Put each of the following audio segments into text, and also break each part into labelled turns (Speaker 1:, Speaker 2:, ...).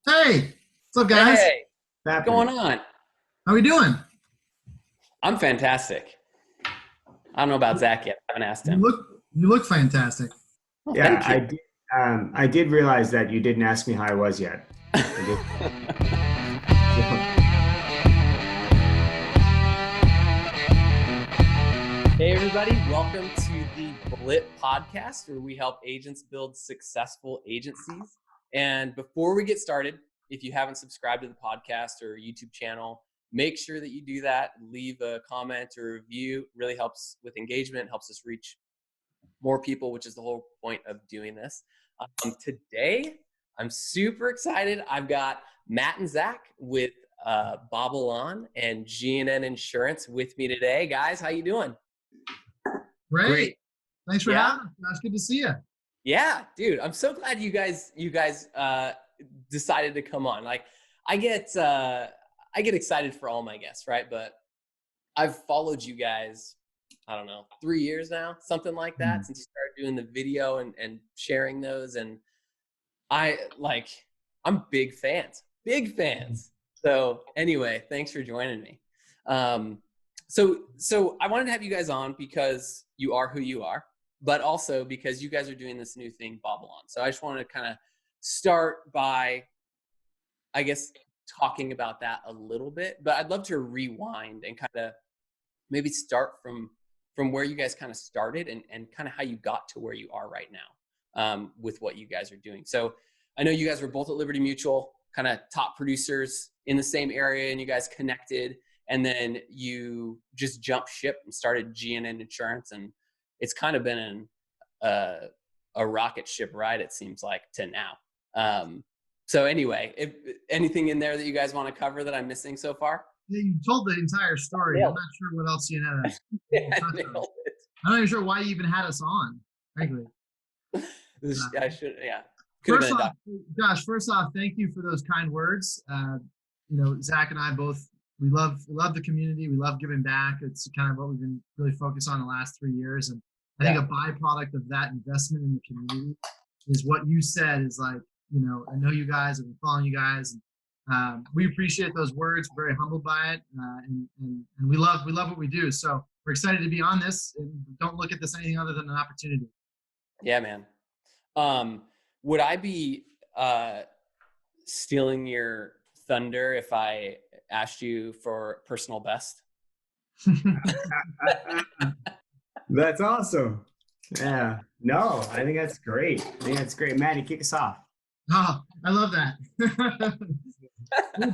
Speaker 1: Hey, what's up, guys?
Speaker 2: Hey, what's
Speaker 3: Happening.
Speaker 2: going on?
Speaker 1: How we doing?
Speaker 2: I'm fantastic. I don't know about Zach yet. I haven't asked
Speaker 1: You
Speaker 2: him.
Speaker 1: look you look fantastic.
Speaker 2: Oh,
Speaker 3: Yeah,
Speaker 2: thank you.
Speaker 3: I did realize that you didn't ask me how I was yet. I did. So,
Speaker 2: Hey, everybody. Welcome to the BLIP podcast, where we help agents build successful agencies. And before we get started, if you haven't subscribed to the podcast or YouTube channel, make sure that you do that. Leave a comment or review. It really helps with engagement, helps us reach more people, which is the whole point of doing this. Today, I'm super excited. I've got Matt and Zack with BobbleOn and G&N Insurance with me today. Guys, how you doing?
Speaker 1: Great. Thanks for
Speaker 2: Yeah.
Speaker 1: having us, Josh. Good to see you.
Speaker 2: Yeah, dude, I'm so glad you guys decided to come on. Like, I get excited for all my guests, right? But I've followed you guys, I don't know, 3 years now, something like that, since you started doing the video and sharing those. And I'm big fans. So anyway, thanks for joining me. So I wanted to have you guys on because you are who you are, but also because you guys are doing this new thing, BobbleOn. So I just wanted to kind of start by, I guess, talking about that a little bit, but I'd love to rewind and kind of maybe start from where you guys kind of started and kind of how you got to where you are right now with what you guys are doing. So I know you guys were both at Liberty Mutual, kind of top producers in the same area, and you guys connected, and then you just jumped ship and started G&N Insurance, and it's kind of been a rocket ship ride, it seems like, to now. So anyway, if anything in there that you guys want to cover that I'm missing so far?
Speaker 1: Yeah, you told the entire story. I'm not sure what else you had.
Speaker 2: Yeah, I nailed it.
Speaker 1: I'm not even sure why you even had us on, frankly.
Speaker 2: I should, yeah.
Speaker 1: First off, Josh, thank you for those kind words. Zach and I both, we love the community. We love giving back. It's kind of what we've been really focused on the last 3 years. And I think a byproduct of that investment in the community is what you said is like, I know you guys, I've been following you guys. And, we appreciate those words. We're very humbled by it. And we love what we do. So we're excited to be on this, and don't look at this anything other than an opportunity.
Speaker 2: Yeah, man. Would I be stealing your thunder if I asked you for personal best?
Speaker 3: That's awesome. Yeah. No, I think that's great. Maddie, kick us off.
Speaker 1: Oh, I love that. Well,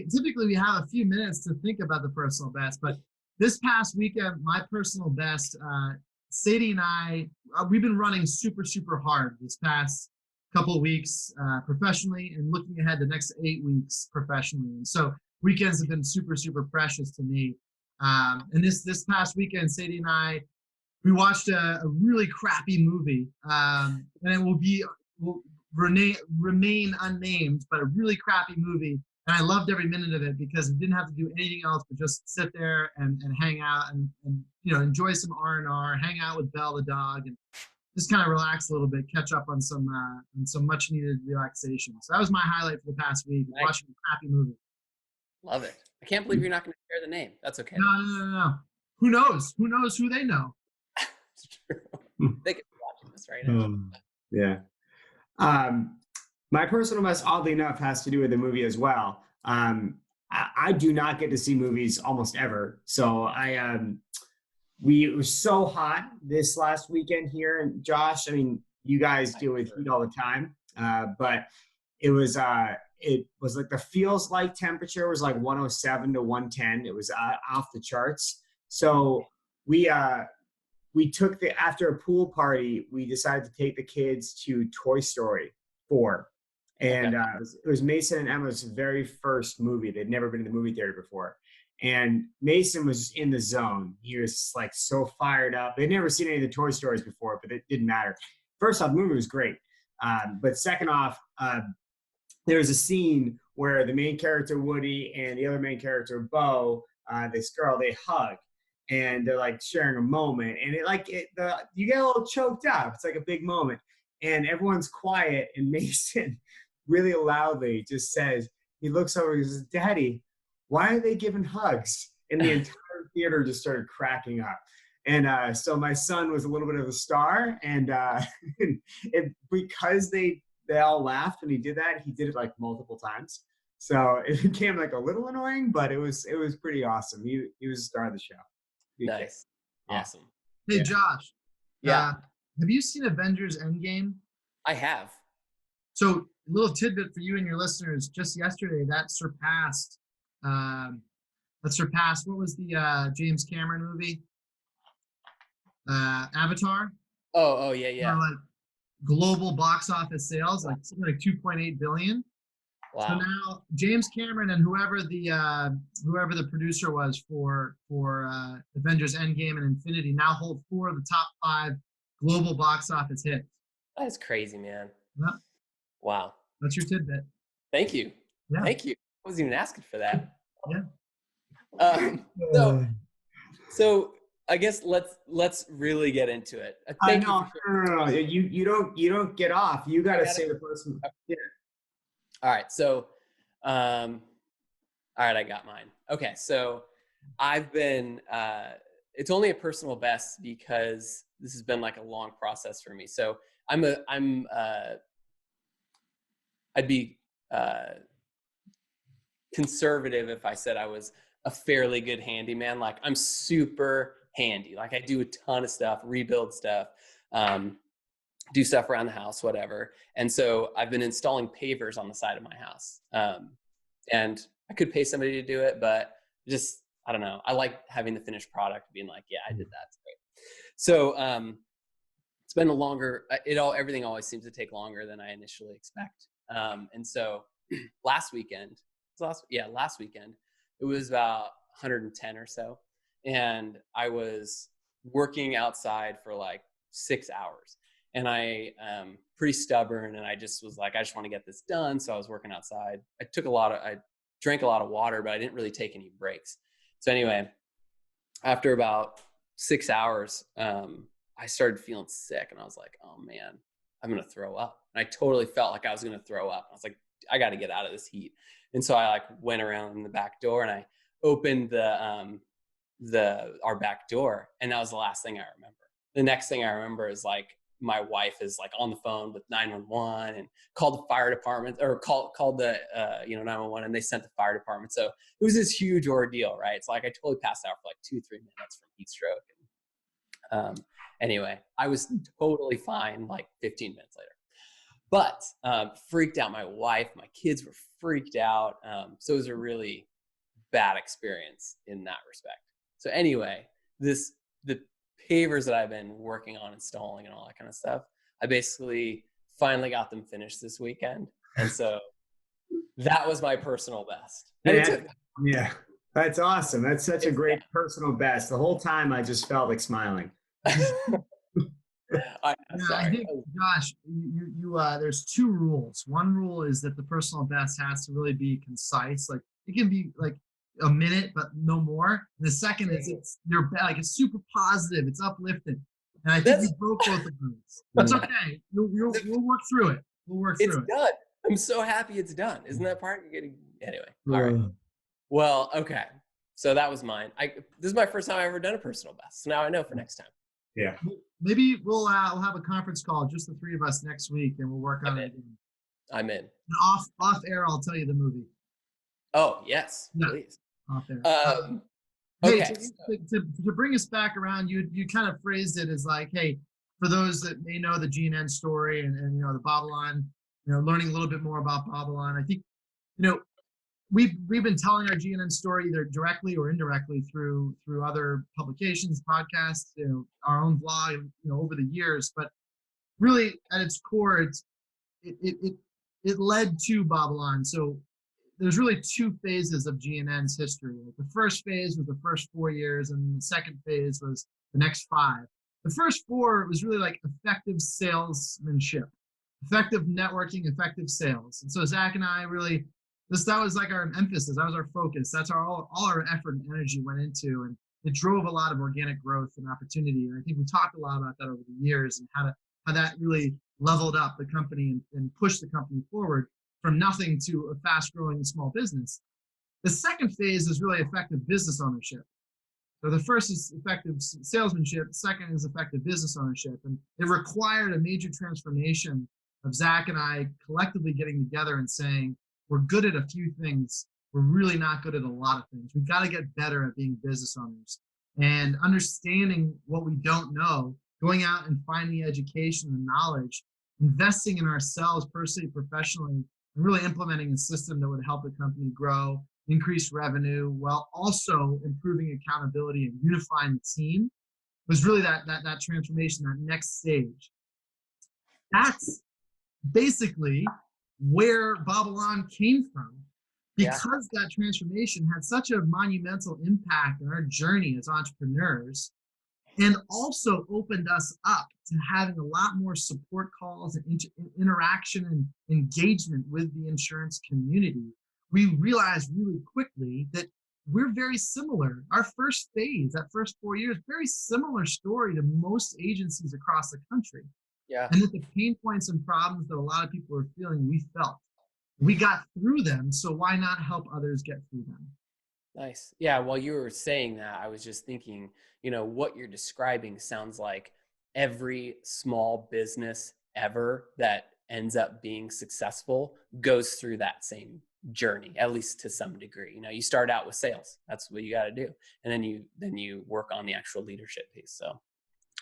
Speaker 1: typically we have a few minutes to think about the personal best, but this past weekend, my personal best, Sadie and I, we've been running super hard this past couple of weeks professionally, and looking ahead the next 8 weeks professionally. And so weekends have been super precious to me. And this past weekend, Sadie and I, we watched a really crappy movie, and it will remain unnamed, but a really crappy movie. And I loved every minute of it because we didn't have to do anything else but just sit there and hang out and enjoy some R&R, hang out with Belle the dog, and just kind of relax a little bit, catch up on some much needed relaxation. So that was my highlight for the past week,
Speaker 2: Nice.
Speaker 1: watching a crappy movie.
Speaker 2: Love it. I can't believe you're not going to share the name. That's okay.
Speaker 1: No. Who knows who they know?
Speaker 2: It's true. They could be watching this right now.
Speaker 3: Yeah. My personal best, oddly enough, has to do with the movie as well. I do not get to see movies almost ever. So it was so hot this last weekend here. And Josh, I mean, you guys deal with heat all the time. But it was like the feels like temperature was like 107 to 110. It was off the charts. So we took after a pool party, we decided to take the kids to Toy Story 4. And it was Mason and Emma's very first movie. They'd never been in the movie theater before. And Mason was in the zone. He was like so fired up. They'd never seen any of the Toy Stories before, but it didn't matter. First off, the movie was great. But second off, there was a scene where the main character, Woody, and the other main character, Bo, this girl, they hug. And they're like sharing a moment, and you get a little choked up. It's like a big moment, and everyone's quiet. And Mason really loudly just says, he looks over and says, "Daddy, why are they giving hugs?" And the entire theater just started cracking up. And so my son was a little bit of a star, and because they all laughed when he did that, he did it like multiple times. So it became like a little annoying, but it was pretty awesome. He was a star of the show.
Speaker 2: Nice.
Speaker 3: Yeah.
Speaker 2: Awesome.
Speaker 1: Hey, Josh.
Speaker 2: Yeah.
Speaker 1: Have you seen Avengers Endgame?
Speaker 2: I have.
Speaker 1: So, a little tidbit for you and your listeners. Just yesterday, that surpassed. What was the James Cameron movie? Avatar.
Speaker 2: Oh yeah, yeah.
Speaker 1: Like global box office sales, like something like 2.8 billion.
Speaker 2: Wow.
Speaker 1: So now James Cameron and whoever the producer was for Avengers Endgame and Infinity now hold 4 of the top 5 global box office hits.
Speaker 2: That's crazy, man.
Speaker 1: Yeah.
Speaker 2: Wow.
Speaker 1: That's your tidbit.
Speaker 2: Thank you.
Speaker 1: Yeah.
Speaker 2: Thank you. I wasn't even asking for that.
Speaker 1: Yeah.
Speaker 2: So I guess let's really get into it.
Speaker 3: No. You don't get off. You got to say the person. Yeah.
Speaker 2: All right. So, all right, I got mine. Okay. So I've been, it's only a personal best because this has been like a long process for me. So I'd be conservative if I said I was a fairly good handyman. Like I'm super handy. Like I do a ton of stuff, rebuild stuff, do stuff around the house, whatever. And so I've been installing pavers on the side of my house. And I could pay somebody to do it, but just, I don't know. I like having the finished product being like, yeah, I did that. It's great. So it's been everything always seems to take longer than I initially expect. And so last weekend, it was about 110 or so. And I was working outside for like 6 hours. And I pretty stubborn, and I just was like, I just want to get this done. So I was working outside. I drank a lot of water, but I didn't really take any breaks. So anyway, after about 6 hours, I started feeling sick, and I was like, oh man, I'm going to throw up. And I totally felt like I was going to throw up. I was like, I got to get out of this heat. And so I like went around the back door, and I opened our back door. And that was the last thing I remember. The next thing I remember is like, my wife is like on the phone with 911 and called the fire department, or called the 911, and they sent the fire department. So it was this huge ordeal, right? It's like I totally passed out for like 2-3 minutes from heat stroke. And, anyway, I was totally fine like 15 minutes later, but freaked out my wife. My kids were freaked out. So it was a really bad experience in that respect. So anyway, the pavers that I've been working on installing and all that kind of stuff, I basically finally got them finished this weekend. And so that was my personal best.
Speaker 3: Yeah, that's awesome. That's such a great personal best. The whole time I just felt like smiling.
Speaker 1: I think, Josh, there's 2 rules. One rule is that the personal best has to really be concise. Like it can be like a minute, but no more. And the second is it's super positive, it's uplifting. And I think you broke both of those. That's okay. We'll work through it.
Speaker 2: It's done. I'm so happy it's done. Isn't that part? Anyway. All right. Well, okay. So that was mine. This is my first time I've ever done a personal best. So now I know for next time.
Speaker 3: Yeah.
Speaker 1: Maybe we'll have a conference call, just the 3 of us next week, and we'll work on it.
Speaker 2: I'm in.
Speaker 1: And off air, I'll tell you the movie.
Speaker 2: Oh yes, please.
Speaker 1: Off air.
Speaker 2: Okay.
Speaker 1: Hey, to bring us back around, you kind of phrased it as like, hey, for those that may know the GNN story and the BobbleOn, learning a little bit more about BobbleOn. I think, we've been telling our GNN story either directly or indirectly through other publications, podcasts, our own blog, over the years. But really, at its core, it led to BobbleOn. So there's really 2 phases of GNN's history. The first phase was the first 4 years, and the second phase was the next 5. The first 4 was really like effective salesmanship, effective networking, effective sales. And so Zack and I really, that was like our emphasis. That was our focus. That's all our effort and energy went into, and it drove a lot of organic growth and opportunity. And I think we talked a lot about that over the years and how that really leveled up the company and pushed the company forward from nothing to a fast-growing small business. The second phase is really effective business ownership. So the first is effective salesmanship, the second is effective business ownership. And it required a major transformation of Zack and I collectively getting together and saying, we're good at a few things, we're really not good at a lot of things. We've got to get better at being business owners and understanding what we don't know, going out and finding the education and knowledge, investing in ourselves personally, professionally, and really implementing a system that would help the company grow, increase revenue, while also improving accountability and unifying the team was really that transformation, that next stage. That's basically where BobbleOn came from, because that transformation had such a monumental impact on our journey as entrepreneurs, and also opened us up to having a lot more support calls and interaction and engagement with the insurance community. We realized really quickly that we're very similar. Our first phase, that first 4 years, very similar story to most agencies across the country.
Speaker 2: Yeah.
Speaker 1: And that the pain points and problems that a lot of people are feeling, we felt. We got through them, so why not help others get through them?
Speaker 2: Nice. Yeah, while you were saying that, I was just thinking, what you're describing sounds like every small business ever that ends up being successful goes through that same journey, at least to some degree. You start out with sales. That's what you got to do. And then you work on the actual leadership piece. So,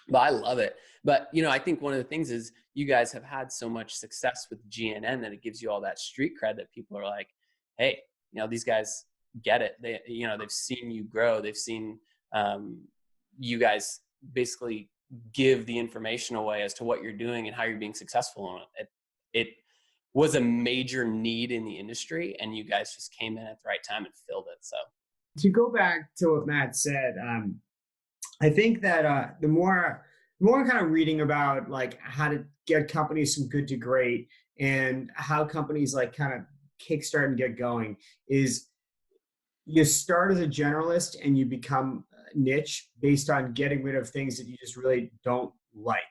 Speaker 2: but I love it. But, I think one of the things is you guys have had so much success with GNN that it gives you all that street cred that people are like, hey, these guys get it. They've seen you grow. They've seen you guys basically give the information away as to what you're doing and how you're being successful on it. It was a major need in the industry, and you guys just came in at the right time and filled it. So
Speaker 3: to go back to what Matt said, I think that the more I'm kind of reading about like how to get companies from good to great and how companies like kind of kickstart and get going is you start as a generalist and you become niche based on getting rid of things that you just really don't like.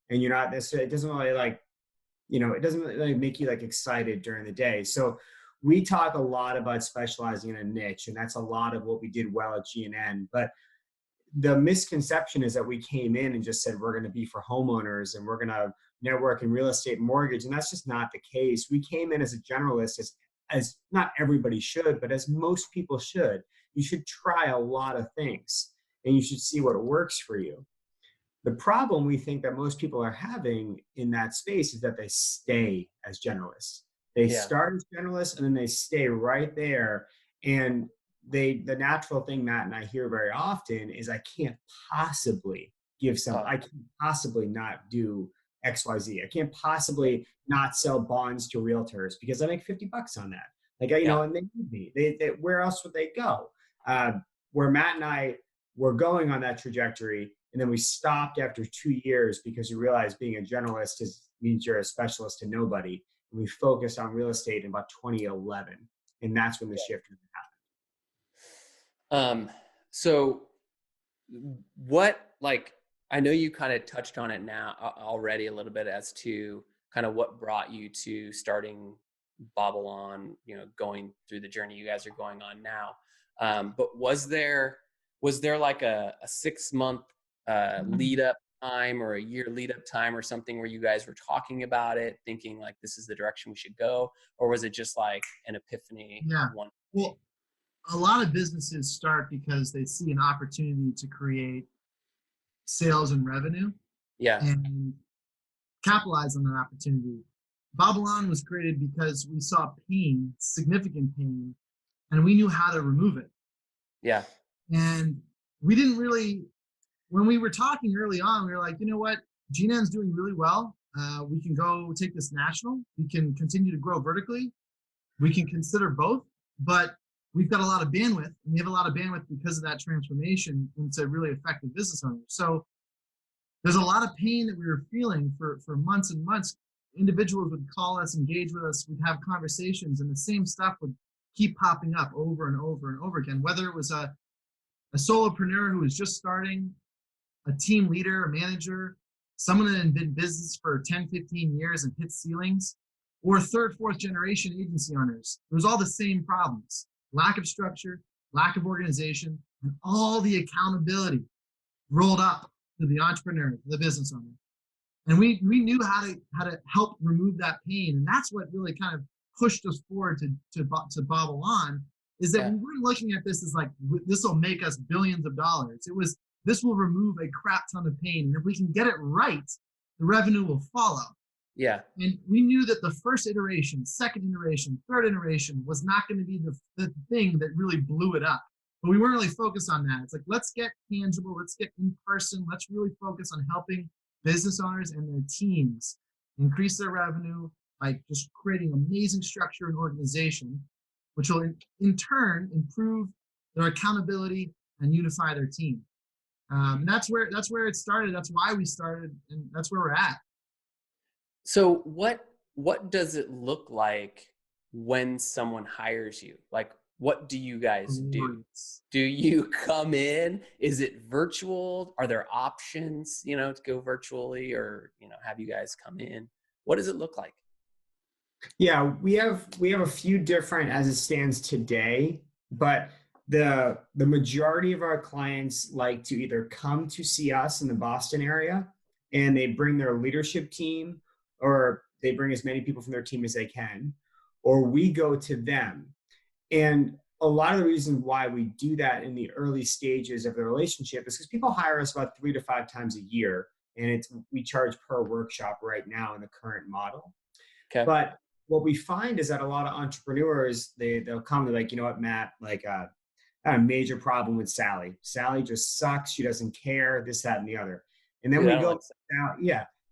Speaker 3: And you're not necessarily, it doesn't really like, it doesn't really make you like excited during the day. So we talk a lot about specializing in a niche, and that's a lot of what we did well at GNN. But the misconception is that we came in and just said, we're going to be for homeowners and we're going to network in real estate and mortgage. And that's just not the case. We came in as a generalist, as not everybody should, but as most people should. You should try a lot of things and you should see what works for you. The problem we think that most people are having in that space is that they stay as generalists. They start as generalists and then they stay right there. And the natural thing Matt and I hear very often is, I can't possibly I can't possibly not do XYZ. I can't possibly not sell bonds to realtors because I make $50 on that. Like, and they need me. They where else would they go? Where Matt and I were going on that trajectory, and then we stopped after 2 years because we realized being a generalist means you're a specialist to nobody. And we focused on real estate in about 2011, and that's when the shift happened.
Speaker 2: So what, I know you kind of touched on it now already a little bit as to kind of what brought you to starting BobbleOn, going through the journey you guys are going on now. But was there like a 6-month lead up time or a year lead up time or something where you guys were talking about it, thinking like this is the direction we should go? Or was it just like an epiphany?
Speaker 1: Well, a lot of businesses start because they see an opportunity to create sales and revenue and capitalize on that opportunity. BobbleOn was created because we saw pain, significant pain, and we knew how to remove it. And we didn't really, when we were talking early on, we were like, you know what, GNN's doing really well. We can go take this national. We can continue to grow vertically. We can consider both, but we've got a lot of bandwidth, and we have a lot of bandwidth because of that transformation into really effective business owners. So there's a lot of pain that we were feeling for months and months. Individuals would call us, engage with us, we'd have conversations, and the same stuff would keep popping up over and over and over again, whether it was a solopreneur who was just starting, a team leader, a manager, someone that had been in business for 10, 15 years and hit ceilings, or third, fourth generation agency owners. It was all the same problems: lack of structure, lack of organization, and all the accountability rolled up to the entrepreneur, to the business owner. And we knew how to help remove that pain, and that's what really kind of pushed us forward to BobbleOn, is that we weren't looking at this as like, this will make us billions of dollars. It was, this will remove a crap ton of pain, and if we can get it right, the revenue will follow.
Speaker 2: Yeah.
Speaker 1: And we knew that the first iteration, second iteration, third iteration was not going to be the thing that really blew it up. But we weren't really focused on that. It's like, let's get tangible, let's get in person, let's really focus on helping business owners and their teams increase their revenue by just creating amazing structure and organization, which will in turn improve their accountability and unify their team. And that's where it started. That's why we started, and that's where we're at.
Speaker 2: So what does it look like when someone hires you? Like, what do you guys do? Do you come in? Is it virtual? Are there options, to go virtually, or, have you guys come in? What does it look like?
Speaker 3: Yeah, we have a few different as it stands today, but the majority of our clients like to either come to see us in the Boston area, and they bring their leadership team, or they bring as many people from their team as they can, or we go to them. And a lot of the reasons why we do that in the early stages of the relationship is because people hire us about 3 to 5 times a year, and we charge per workshop right now in the current model.
Speaker 2: Okay.
Speaker 3: But what we find is that a lot of entrepreneurs, they'll come, they're like, you know what, Matt, like I had a major problem with Sally. Sally just sucks. She doesn't care, this, that, and the other. And then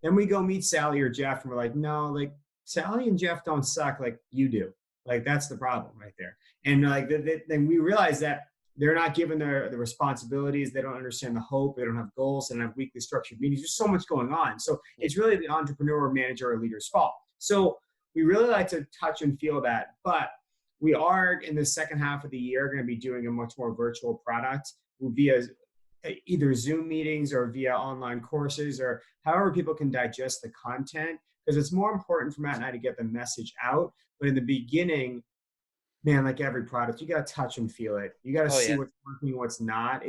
Speaker 3: then we go meet Sally or Jeff, and we're like, no, like Sally and Jeff don't suck like you do. Like, that's the problem right there. And like, then we realize that they're not given the responsibilities. They don't understand the hope. They don't have goals. They don't have weekly structured meetings. There's so much going on. So it's really the entrepreneur, manager, or leader's fault. So we really like to touch and feel that. But we are, in the second half of the year, going to be doing a much more virtual product via either Zoom meetings or via online courses, or however people can digest the content, because it's more important for Matt and I to get the message out. But in the beginning, man, like every product, you got to touch and feel it. You got to see what's working, what's not.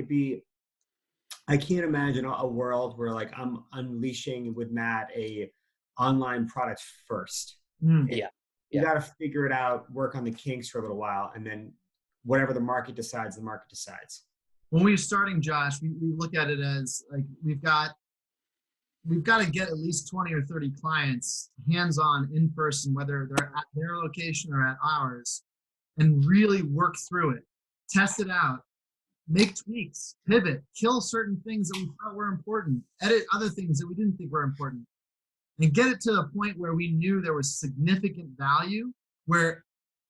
Speaker 3: I can't imagine a world where like I'm unleashing with Matt a online product first.
Speaker 2: Yeah.
Speaker 3: You got to figure it out, work on the kinks for a little while, and then whatever the market decides, the market decides.
Speaker 1: When we were starting, Josh, we look at it as like we've got to get at least 20 or 30 clients hands-on in person, whether they're at their location or at ours, and really work through it, test it out, make tweaks, pivot, kill certain things that we thought were important, edit other things that we didn't think were important, and get it to a point where we knew there was significant value, where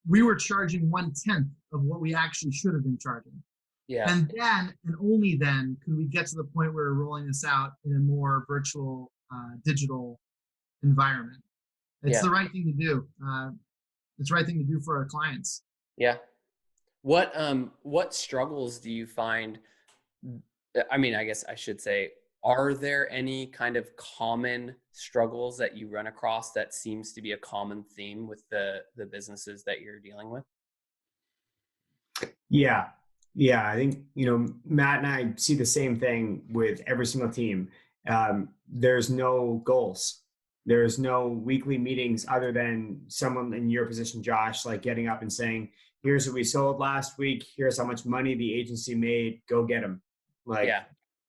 Speaker 1: we were charging 1/10 of what we actually should have been charging.
Speaker 2: Yeah.
Speaker 1: And then, and only then, could we get to the point where we're rolling this out in a more virtual, digital environment. It's the right thing to do. It's the right thing to do for our clients.
Speaker 2: Yeah. What struggles do you find? I mean, I guess I should say, are there any kind of common struggles that you run across that seems to be a common theme with the businesses that you're dealing with?
Speaker 3: Yeah. Yeah, I think, Matt and I see the same thing with every single team. There's no goals. There's no weekly meetings other than someone in your position, Josh, like getting up and saying, here's what we sold last week. Here's how much money the agency made. Go get them.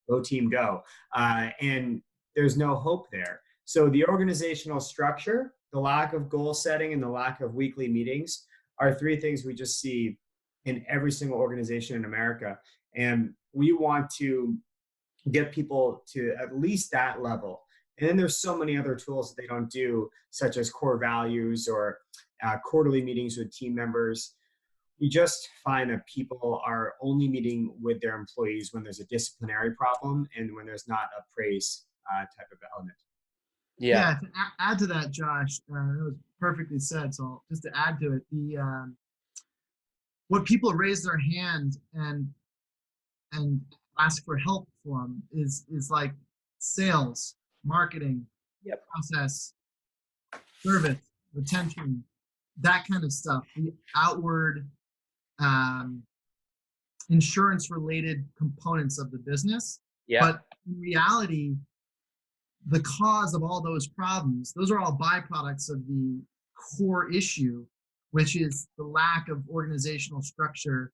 Speaker 3: Go team, go. And there's no hope there. So the organizational structure, the lack of goal setting, and the lack of weekly meetings are 3 things we just see in every single organization in America. And we want to get people to at least that level. And then there's so many other tools that they don't do, such as core values or quarterly meetings with team members. We just find that people are only meeting with their employees when there's a disciplinary problem and when there's not a praise type of element.
Speaker 1: Yeah. To add to that, Josh, that was perfectly said. So just to add to it, what people raise their hand and ask for help from is like sales, marketing, process, service. retention, that kind of stuff, the outward insurance related components of the business.
Speaker 2: Yeah.
Speaker 1: But in reality, the cause of all those problems, those are all byproducts of the core issue, which is the lack of organizational structure,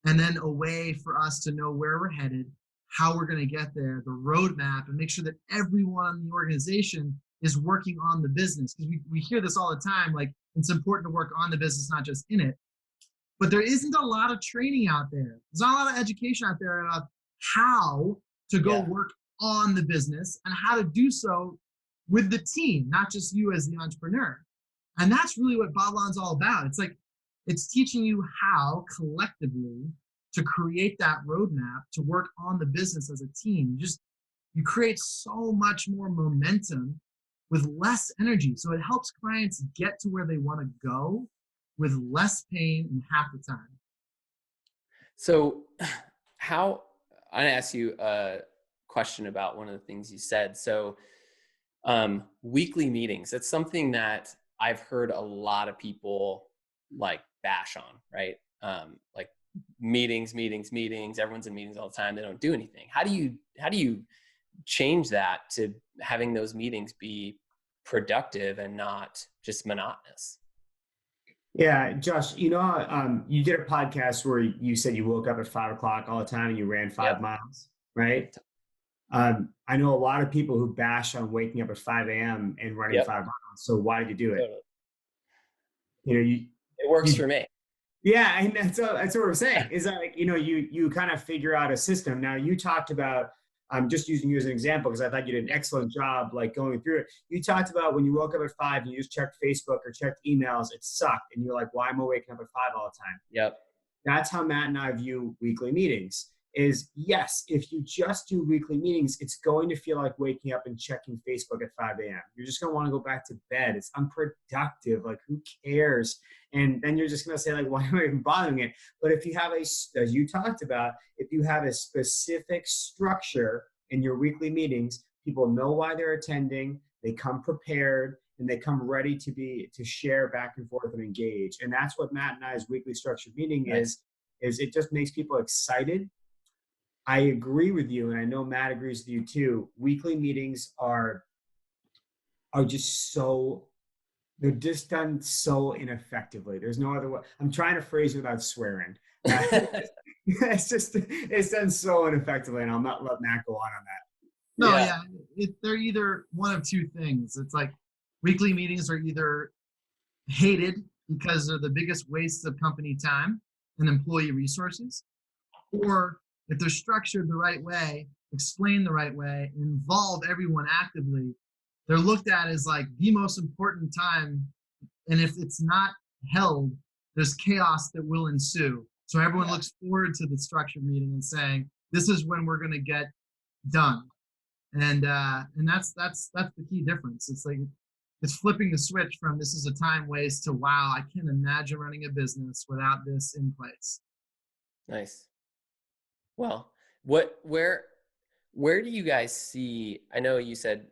Speaker 1: and then a way for us to know where we're headed, how we're going to get there, the roadmap, and make sure that everyone in the organization is working on the business. Because we hear this all the time, like it's important to work on the business, not just in it. But there isn't a lot of training out there. There's not a lot of education out there about how to go work on the business and how to do so with the team, not just you as the entrepreneur. And that's really what BobbleOn's all about. It's like, it's teaching you how collectively to create that roadmap to work on the business as a team. You create so much more momentum with less energy. So it helps clients get to where they want to go with less pain and half the time.
Speaker 2: So I'm going to ask you a question about one of the things you said. So weekly meetings, it's something that I've heard a lot of people like bash on, right? Like meetings, everyone's in meetings all the time. They don't do anything. How do you change that to having those meetings be productive and not just monotonous?
Speaker 3: Yeah, Josh, you did a podcast where you said you woke up at 5 o'clock all the time and you ran 5 miles, right? I know a lot of people who bash on waking up at 5 a.m. and running 5 miles. So why did you do it?
Speaker 2: Totally. It works for me.
Speaker 3: Yeah, and that's what we're saying. Is that like, you kind of figure out a system. Now you talked about, I'm just using you as an example because I thought you did an excellent job like going through it. You talked about when you woke up at 5 and you just checked Facebook or checked emails, it sucked. And you're like, why am I waking up at 5 all the time?
Speaker 2: Yep.
Speaker 3: That's how Matt and I view weekly meetings. Is yes, if you just do weekly meetings, it's going to feel like waking up and checking Facebook at 5 a.m. You're just going to want to go back to bed. It's unproductive. Like, who cares? And then you're just going to say, like, why am I even bothering it? But if you have as you talked about, if you have a specific structure in your weekly meetings, people know why they're attending, they come prepared, and they come ready to share back and forth and engage. And that's what Matt and I's weekly structured meeting is it just makes people excited. I agree with you, and I know Matt agrees with you too. Weekly meetings are just they're just done so ineffectively. There's no other way. I'm trying to phrase it without swearing. It's done so ineffectively, and I'll not let Matt go on that.
Speaker 1: No, they're either one of two things. It's like weekly meetings are either hated because they're the biggest waste of company time and employee resources, or if they're structured the right way, explained the right way, and involve everyone actively, they're looked at as like the most important time. And if it's not held, there's chaos that will ensue. So everyone looks forward to the structured meeting and saying, this is when we're going to get done. And that's the key difference. It's like, it's flipping the switch from this is a time waste to, wow, I can't imagine running a business without this in place.
Speaker 2: Nice. Well, where do you guys see, I know you said,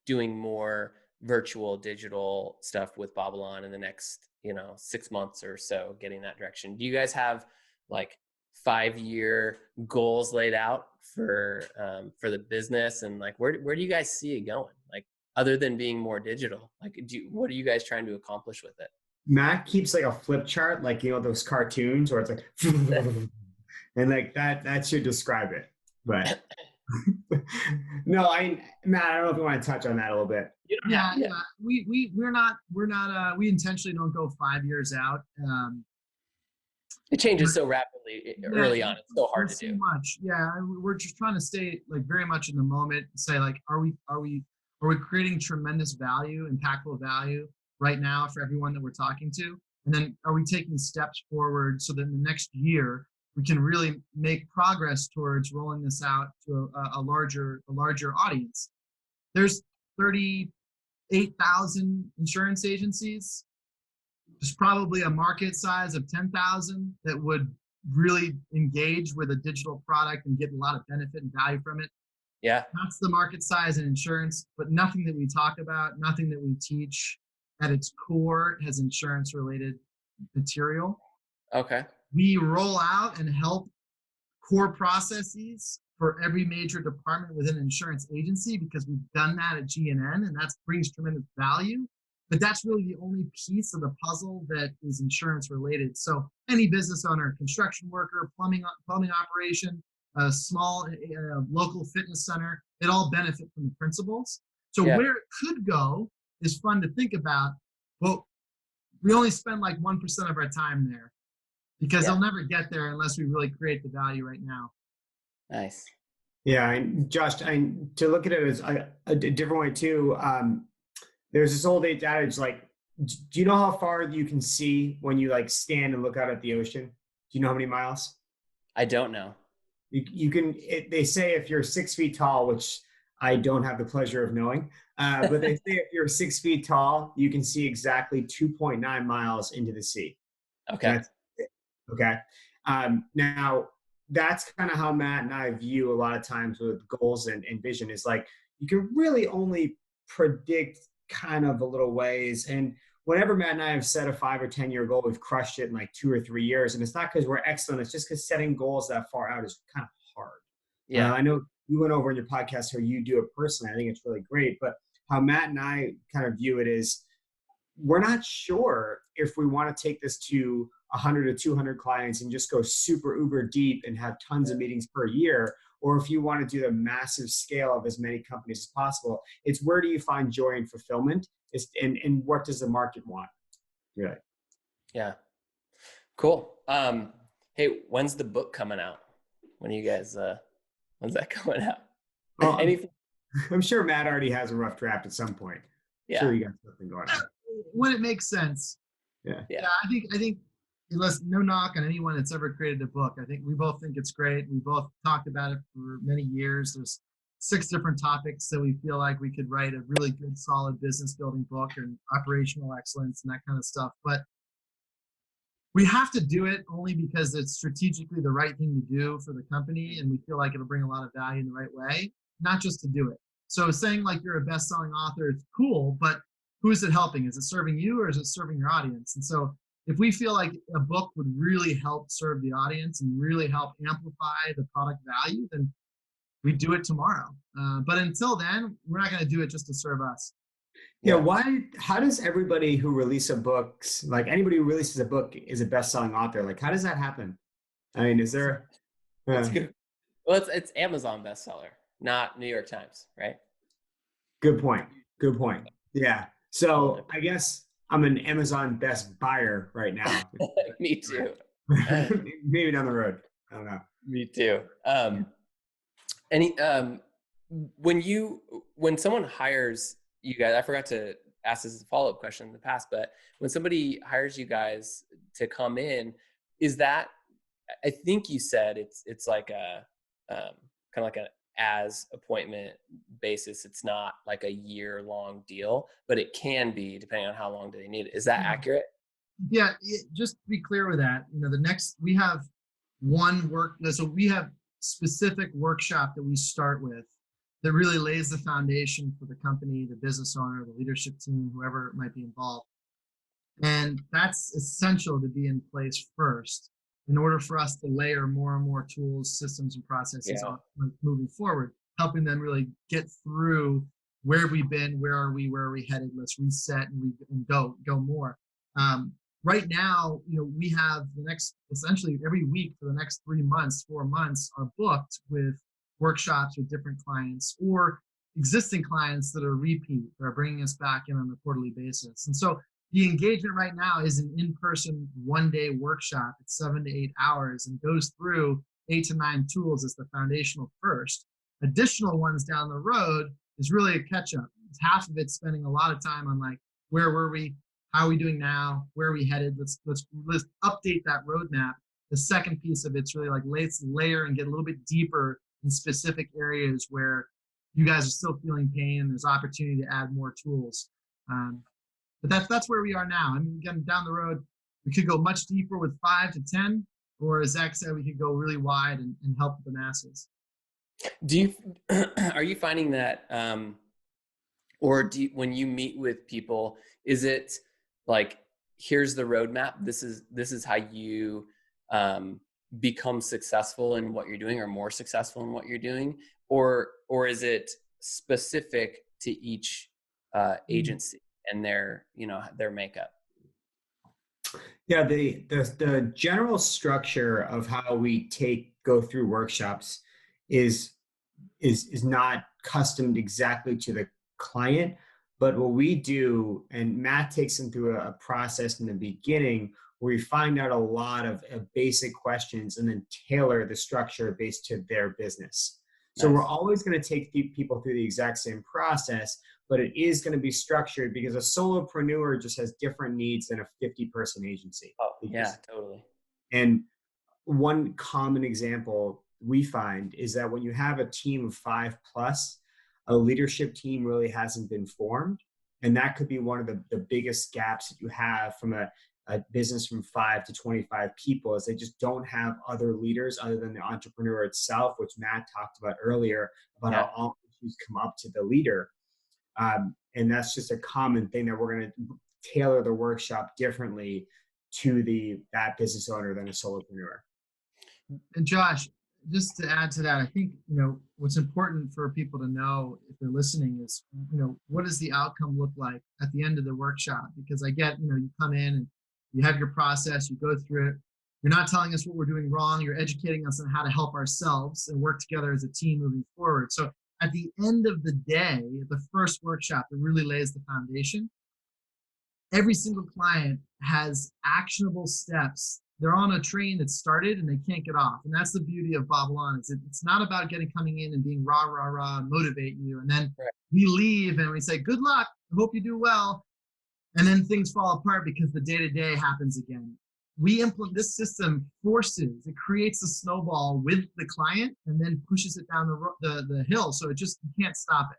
Speaker 2: doing more virtual digital stuff with BobbleOn in the next, 6 months or so, getting that direction. Do you guys have like 5-year goals laid out for the business? And like, where do you guys see it going? Like, other than being more digital, like, what are you guys trying to accomplish with it?
Speaker 3: Matt keeps like a flip chart, like, those cartoons where it's like, and like that should describe it. But no, Matt, I don't know if you want to touch on that a little bit.
Speaker 1: Yeah. We're not, we intentionally don't go 5 years out.
Speaker 2: It changes so rapidly early on. It's so hard to do.
Speaker 1: Much. Yeah. We're just trying to stay like very much in the moment and say like, are we creating tremendous value, impactful value right now for everyone that we're talking to? And then are we taking steps forward so that in the next year we can really make progress towards rolling this out to a larger audience? There's 38,000 insurance agencies. There's probably a market size of 10,000 that would really engage with a digital product and get a lot of benefit and value from it.
Speaker 2: Yeah.
Speaker 1: That's the market size in insurance, but nothing that we talk about, nothing that we teach. at its core has insurance related material.
Speaker 2: Okay.
Speaker 1: We roll out and help core processes for every major department within an insurance agency because we've done that at GNN, and that brings tremendous value. But that's really the only piece of the puzzle that is insurance related. So any business owner, construction worker, plumbing operation, a small local fitness center, it all benefit from the principles. So where it could go is fun to think about. Well, we only spend like 1% of our time there because they'll never get there unless we really create the value right now.
Speaker 2: Nice.
Speaker 3: Yeah, and Josh, to look at it as a different way too, there's this old adage, like, do you know how far you can see when you like stand and look out at the ocean? Do you know how many miles?
Speaker 2: I don't know.
Speaker 3: You can, they say if you're 6 feet tall, which I don't have the pleasure of knowing, but they say if you're 6 feet tall, you can see exactly 2.9 miles into the sea.
Speaker 2: Okay.
Speaker 3: That's it. Okay. Now, that's kind of how Matt and I view a lot of times with goals and vision is like, you can really only predict kind of a little ways. And whenever Matt and I have set a 5 or 10 year goal, we've crushed it in like 2 or 3 years. And it's not because we're excellent. It's just because setting goals that far out is kind of hard.
Speaker 2: Yeah.
Speaker 3: I know you went over in your podcast how you do it personally. I think it's really great. But how Matt and I kind of view it is we're not sure if we want to take this to 100 or 200 clients and just go super uber deep and have tons of meetings per year, or if you want to do the massive scale of as many companies as possible. It's where do you find joy and fulfillment, and what does the market want? Really?
Speaker 2: Yeah. Cool. Hey, when's the book coming out? When are you guys, when's that coming out?
Speaker 3: Well,
Speaker 2: Anything?
Speaker 3: I'm sure Matt already has a rough draft at some point.
Speaker 2: Yeah.
Speaker 3: Sure, you got something going on.
Speaker 1: When it makes sense.
Speaker 3: Yeah.
Speaker 1: I think unless no knock on anyone that's ever created a book, I think we both think it's great. We both talked about it for many years. There's 6 different topics that we feel like we could write a really good, solid business building book and operational excellence and that kind of stuff. But we have to do it only because it's strategically the right thing to do for the company, and we feel like it'll bring a lot of value in the right way, not just to do it. So saying like you're a best-selling author is cool, but who is it helping? Is it serving you or is it serving your audience? And so if we feel like a book would really help serve the audience and really help amplify the product value, then we do it tomorrow. But until then, we're not going to do it just to serve us.
Speaker 3: Yeah. How does everybody who releases books, like anybody who releases a book is a best-selling author? Like, how does that happen? I mean, is there?
Speaker 2: That's good. Well, it's Amazon bestseller, not New York Times, right?
Speaker 3: Good point. Yeah. So I guess I'm an Amazon best buyer right now.
Speaker 2: Me too.
Speaker 3: Maybe down the road. I don't know.
Speaker 2: Me too. When someone hires you guys, I forgot to ask this as a follow-up question in the past, but when somebody hires you guys to come in, is that, I think you said it's like a kind of like an as appointment basis. It's not like a year-long deal, but it can be depending on how long do they need it. Is that accurate?
Speaker 1: Yeah, just to be clear with that, we have so we have specific workshop that we start with that really lays the foundation for the company, the business owner, the leadership team, whoever might be involved. And that's essential to be in place first in order for us to layer more and more tools, systems, and processes on moving forward, helping them really get through where have we been, where are we headed, let's reset and go more. Right now, we have essentially every week for the next 4 months are booked with workshops with different clients or existing clients that are repeat, that are bringing us back in on a quarterly basis. And so the engagement right now is an in-person 1-day workshop. It's 7 to 8 hours and goes through 8 to 9 tools as the foundational first. Additional ones down the road is really a catch-up. It's half of it spending a lot of time on like, where were we? How are we doing now? Where are we headed? Let's update that roadmap. The second piece of it's really like let's layer and get a little bit deeper in specific areas where you guys are still feeling pain and there's opportunity to add more tools. But that's where we are now. I mean, again, down the road, we could go much deeper with 5 to 10, or as Zack said, we could go really wide and help the masses.
Speaker 2: Are you finding that Or when you meet with people, is it like, here's the roadmap, this is how you become successful in what you're doing, or more successful in what you're doing, or is it specific to each agency and their makeup?
Speaker 3: Yeah, the general structure of how we go through workshops is not customed exactly to the client, but what we do, and Matt takes them through a process in the beginning where we find out a lot of basic questions and then tailor the structure based to their business. So
Speaker 2: Nice.
Speaker 3: we're always going to take people through the exact same process, but it is going to be structured because a solopreneur just has different needs than a 50-person agency.
Speaker 2: Oh, yeah, totally.
Speaker 3: And one common example we find is that when you have a team of 5+, a leadership team really hasn't been formed. And that could be one of the biggest gaps that you have from a business from 5 to 25 people, is they just don't have other leaders other than the entrepreneur itself, which Matt talked about earlier, about how all issues come up to the leader. And that's just a common thing that we're going to tailor the workshop differently to that business owner than a solopreneur.
Speaker 1: And Josh, just to add to that, I think, what's important for people to know if they're listening is, what does the outcome look like at the end of the workshop? Because I get, you come in and you have your process, you go through it. You're not telling us what we're doing wrong. You're educating us on how to help ourselves and work together as a team moving forward. So at the end of the day, the first workshop that really lays the foundation, every single client has actionable steps. They're on a train that started and they can't get off. And that's the beauty of BobbleOn. It's not about coming in and being rah, rah, rah, motivate you. And then we leave and we say, good luck, I hope you do well. And then things fall apart because the day-to-day happens again. We implement this system, it creates a snowball with the client and then pushes it down the hill. So you can't stop it.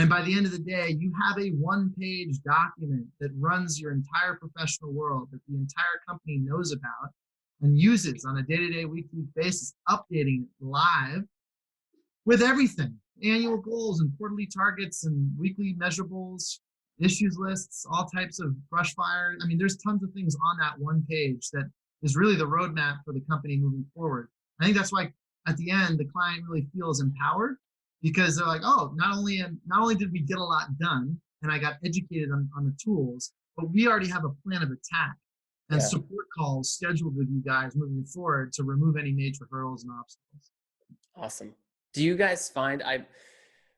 Speaker 1: And by the end of the day, you have a one-page document that runs your entire professional world, that the entire company knows about and uses on a day-to-day, weekly basis, updating it live with everything. Annual goals and quarterly targets and weekly measurables, issues lists, all types of brush fire. I mean, there's tons of things on that one page that is really the roadmap for the company moving forward. I think that's why at the end, the client really feels empowered, because they're like, oh, not only did we get a lot done and I got educated on the tools, but we already have a plan of attack and support calls scheduled with you guys moving forward to remove any major hurdles and obstacles.
Speaker 2: Awesome. Do you guys find,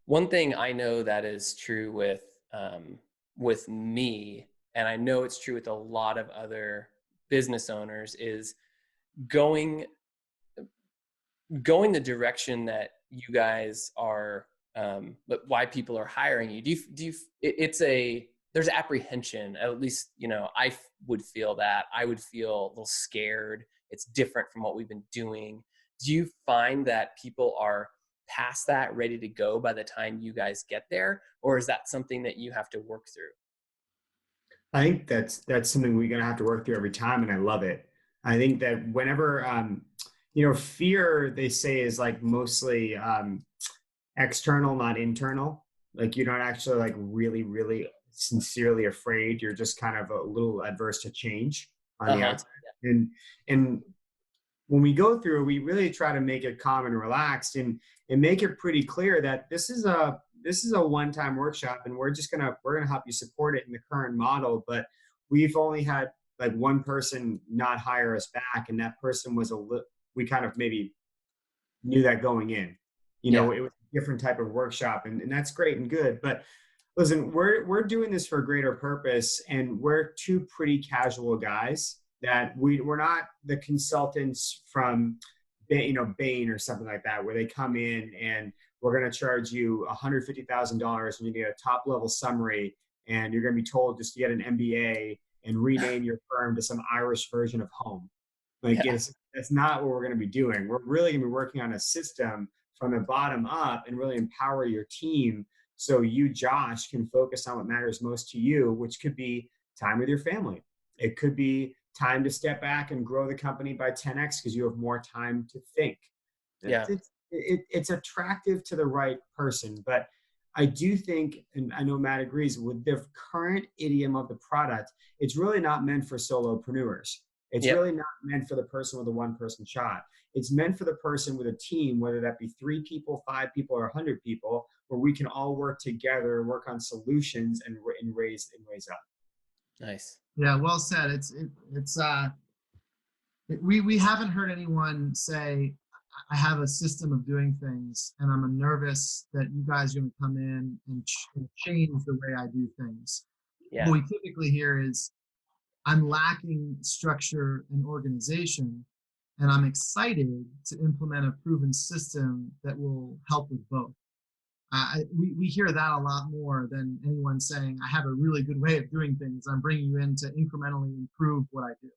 Speaker 2: one thing I know that is true with me, and I know it's true with a lot of other business owners, is going the direction that you guys are, but why people are hiring you. There's apprehension, at least, I would feel that. I would feel a little scared. It's different from what we've been doing. Do you find that people are past that, ready to go by the time you guys get there? Or is that something that you have to work through?
Speaker 3: I think that's something we're going to have to work through every time. And I love it. I think that whenever, fear, they say, is like mostly external, not internal. Like you're not actually like really, really sincerely afraid. You're just kind of a little adverse to change on the outside. And when we go through, we really try to make it calm and relaxed and make it pretty clear that this is a one-time workshop, and we're gonna help you support it in the current model. But we've only had like one person not hire us back, and that person was we kind of maybe knew that going in. It was a different type of workshop, and that's great and good. But listen, we're doing this for a greater purpose, and we're two pretty casual guys. That we're not the consultants from Bain or something like that, where they come in and we're going to charge you $150,000 and you get a top level summary, and you're going to be told just to get an MBA and rename your firm to some Irish version of home. That's not what we're going to be doing. We're really going to be working on a system from the bottom up and really empower your team so you, Josh, can focus on what matters most to you, which could be time with your family. It could be time to step back and grow the company by 10x because you have more time to think. It's attractive to the right person, but I do think, and I know Matt agrees, with the current idiom of the product, it's really not meant for solopreneurs. It's
Speaker 2: Yep.
Speaker 3: really not meant for the person with a one-person shop. It's meant for the person with a team, whether that be 3 people, 5 people, or 100 people, where we can all work together, work on solutions, and raise up.
Speaker 2: Nice.
Speaker 1: Yeah, well said. We haven't heard anyone say, I have a system of doing things and I'm nervous that you guys are going to come in and change the way I do things.
Speaker 2: Yeah.
Speaker 1: What we typically hear is, I'm lacking structure and organization, and I'm excited to implement a proven system that will help with both. We hear that a lot more than anyone saying, I have a really good way of doing things. I'm bringing you in to incrementally improve what I do.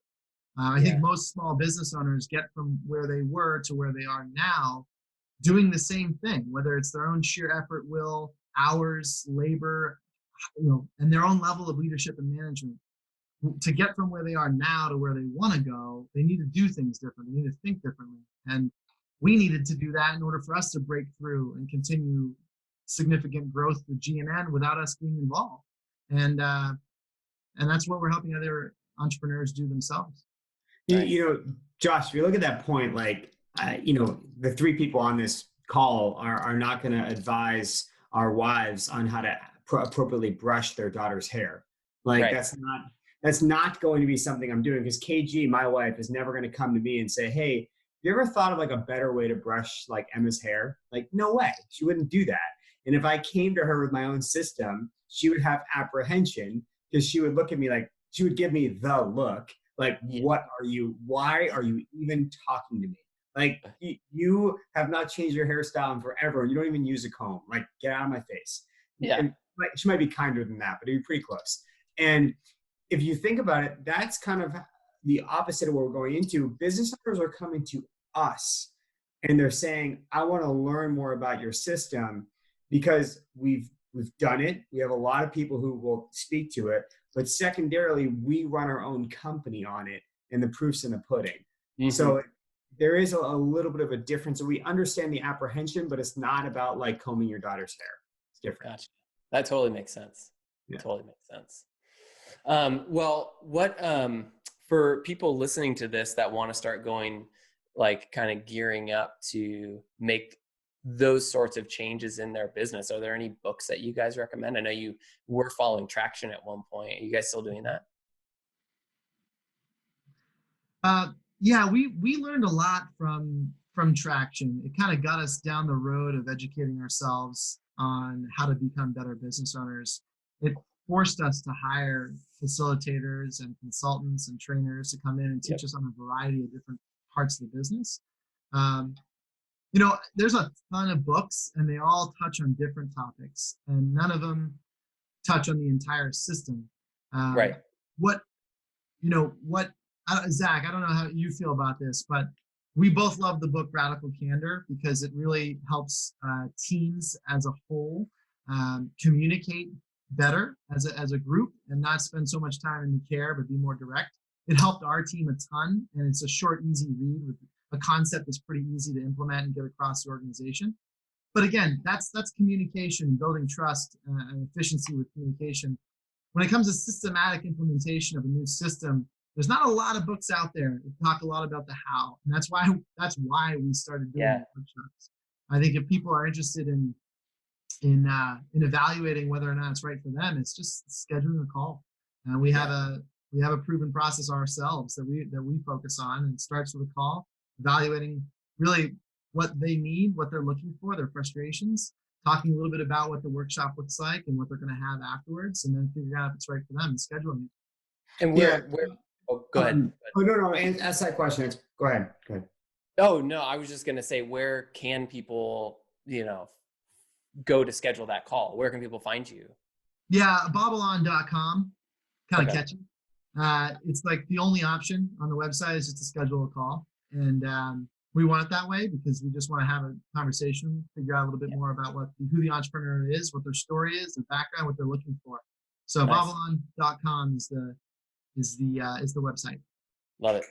Speaker 1: I think most small business owners get from where they were to where they are now doing the same thing, whether it's their own sheer effort, will, hours, labor, and their own level of leadership and management. To get from where they are now to where they want to go, they need to do things differently. They need to think differently. And we needed to do that in order for us to break through and continue significant growth with GNN without us being involved. And that's what we're helping other entrepreneurs do themselves.
Speaker 2: Nice.
Speaker 3: You know, Josh, if you look at that point, like, the 3 people on this call are not going to advise our wives on how to appropriately brush their daughter's hair. Like,
Speaker 2: Right.
Speaker 3: that's not going to be something I'm doing, because KG, my wife, is never going to come to me and say, hey, you ever thought of like a better way to brush like Emma's hair? Like, no way. She wouldn't do that. And if I came to her with my own system, she would have apprehension, because she would look at me like, she would give me the look like, why are you even talking to me? Like, you have not changed your hairstyle in forever, and you don't even use a comb. Like, get out of my face.
Speaker 2: Yeah.
Speaker 3: And she might be kinder than that, but it'd be pretty close. And if you think about it, that's kind of the opposite of what we're going into. Business owners are coming to us and they're saying, I want to learn more about your system, because we've done it. We have a lot of people who will speak to it, but secondarily, we run our own company on it, and the proof's in the pudding. Mm-hmm. So there is a little bit of a difference. So we understand the apprehension, but it's not about like combing your daughter's hair. It's different.
Speaker 2: Gotcha. That totally makes sense.
Speaker 3: Yeah.
Speaker 2: Totally makes sense. Well, what, for people listening to this that want to start going, like, kind of gearing up to make those sorts of changes in their business, are there any books that you guys recommend? I know you were following Traction at one point. Are you guys still doing that?
Speaker 1: Yeah, we learned a lot from Traction. It kind of got us down the road of educating ourselves on how to become better business owners. It forced us to hire facilitators and consultants and trainers to come in and teach us on a variety of different parts of the business. There's a ton of books, and they all touch on different topics, and none of them touch on the entire system.
Speaker 2: Right.
Speaker 1: Zack, I don't know how you feel about this, but we both love the book Radical Candor, because it really helps teams as a whole communicate better as a group and not spend so much time in the care, but be more direct. It helped our team a ton, and it's a short, easy read with a concept that's pretty easy to implement and get across the organization. But again, that's communication, building trust, and efficiency with communication. When it comes to systematic implementation of a new system, there's not a lot of books out there that talk a lot about the how, and that's why we started doing workshops. I think if people are interested in evaluating whether or not it's right for them, it's just scheduling a call. And we have a proven process ourselves that we focus on, and it starts with a call, evaluating really what they need, what they're looking for, their frustrations, talking a little bit about what the workshop looks like and what they're going to have afterwards, and then figuring out if it's right for them and scheduling it.
Speaker 2: And where oh, go ahead.
Speaker 3: Oh, no, ask that question. Go ahead.
Speaker 2: Oh, no, I was just going to say, where can people, go to schedule that call? Where can people find you?
Speaker 1: Yeah, BobbleOn.com, kind of catchy. It's like the only option on the website is just to schedule a call. And we want it that way because we just want to have a conversation, figure out a little bit more about who the entrepreneur is, what their story is, their background, what they're looking for. So nice. BobbleOn.com is the website.
Speaker 2: Love it.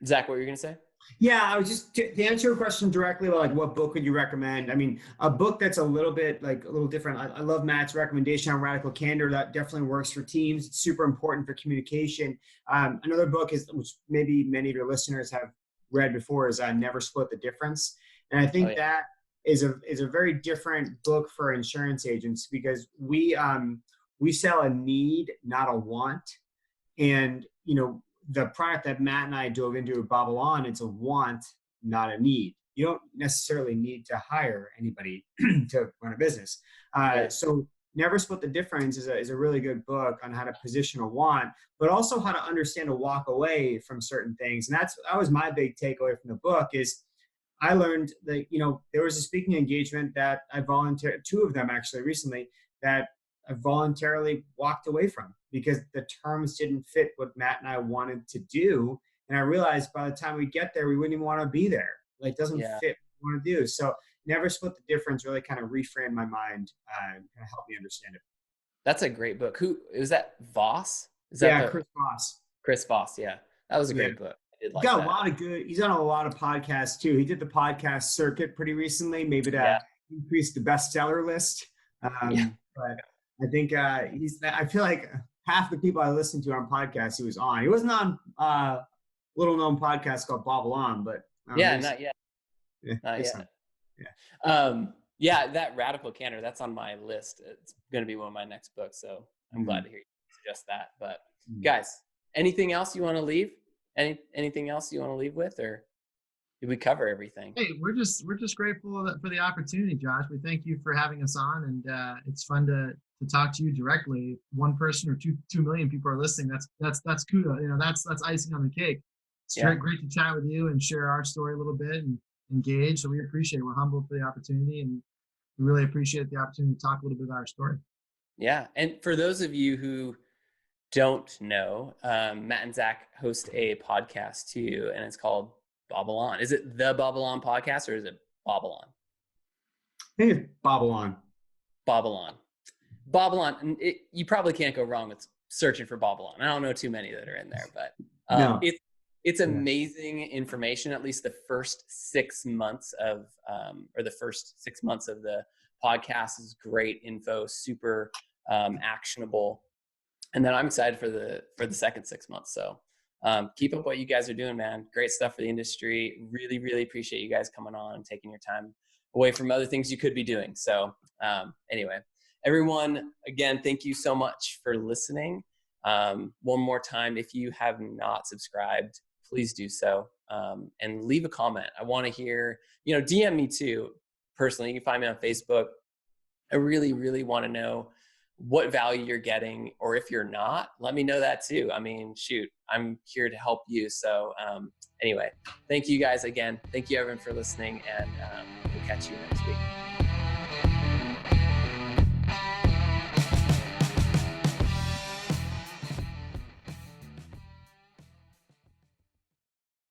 Speaker 2: Zack, what were you going to say?
Speaker 3: Yeah, I was just to answer your question directly, like what book would you recommend? I mean, a book that's a little bit like a little different. I love Matt's recommendation on radical candor. That definitely works for teams. It's super important for communication. Another book is, which maybe many of your listeners have read before, is Never Split the Difference. And I think that is a very different book for insurance agents, because we sell a need, not a want. And the product that Matt and I dove into with BobbleOn, it's a want, not a need. You don't necessarily need to hire anybody to run a business. So Never Split the Difference is a really good book on how to position a want, but also how to understand to walk away from certain things. And that was my big takeaway from the book. Is I learned that, there was a speaking engagement that I volunteered, 2 of them actually recently, that I voluntarily walked away from because the terms didn't fit what Matt and I wanted to do. And I realized by the time we get there, we wouldn't even want to be there. Like, it doesn't fit what we want to do. So Never Split the Difference really kind of reframed my mind and kind of helped me understand it.
Speaker 2: That's a great book. Who is that? Voss? Is that
Speaker 3: Chris Voss.
Speaker 2: Chris Voss. Yeah. That was a great book. I did like
Speaker 3: got
Speaker 2: that.
Speaker 3: A lot of good. He's done a lot of podcasts too. He did the podcast circuit pretty recently, maybe to increase the bestseller list. But I think I feel like half the people I listened to on podcasts he was on. He wasn't on a little known podcast called BobbleOn, but
Speaker 2: not yet. Not yet. Yeah. That Radical Candor, that's on my list. It's going to be one of my next books. So I'm glad to hear you suggest that. But guys, anything else you want to leave? Anything else you want to leave with, or did we cover everything?
Speaker 1: Hey, we're just grateful for the opportunity, Josh. We thank you for having us on, and it's fun to talk to you directly. 1 person or 2 million people are listening. That's kudos. That's icing on the cake. It's great to chat with you and share our story a little bit and engage. So we appreciate it. We're humbled for the opportunity, and we really appreciate the opportunity to talk a little bit about our story. Yeah.
Speaker 2: And for those of you who don't know, Matt and Zack host a podcast too, and it's called BobbleOn. Is it the BobbleOn podcast, or is it BobbleOn?
Speaker 3: I think it's BobbleOn.
Speaker 2: BobbleOn. You probably can't go wrong with searching for BobbleOn. I don't know too many that are in there, but it's amazing information. At least the first 6 months of the podcast is great info, super actionable. And then I'm excited for the second 6 months. So keep up what you guys are doing, man. Great stuff for the industry. Really, really appreciate you guys coming on and taking your time away from other things you could be doing. So anyway, everyone, again, thank you so much for listening. One more time, if you have not subscribed, please do so, and leave a comment. I want to hear, DM me too. Personally, you can find me on Facebook. I really, really want to know what value you're getting, or if you're not, let me know that too. I mean, shoot, I'm here to help you. So anyway, thank you guys again. Thank you everyone for listening, and we'll catch you next week.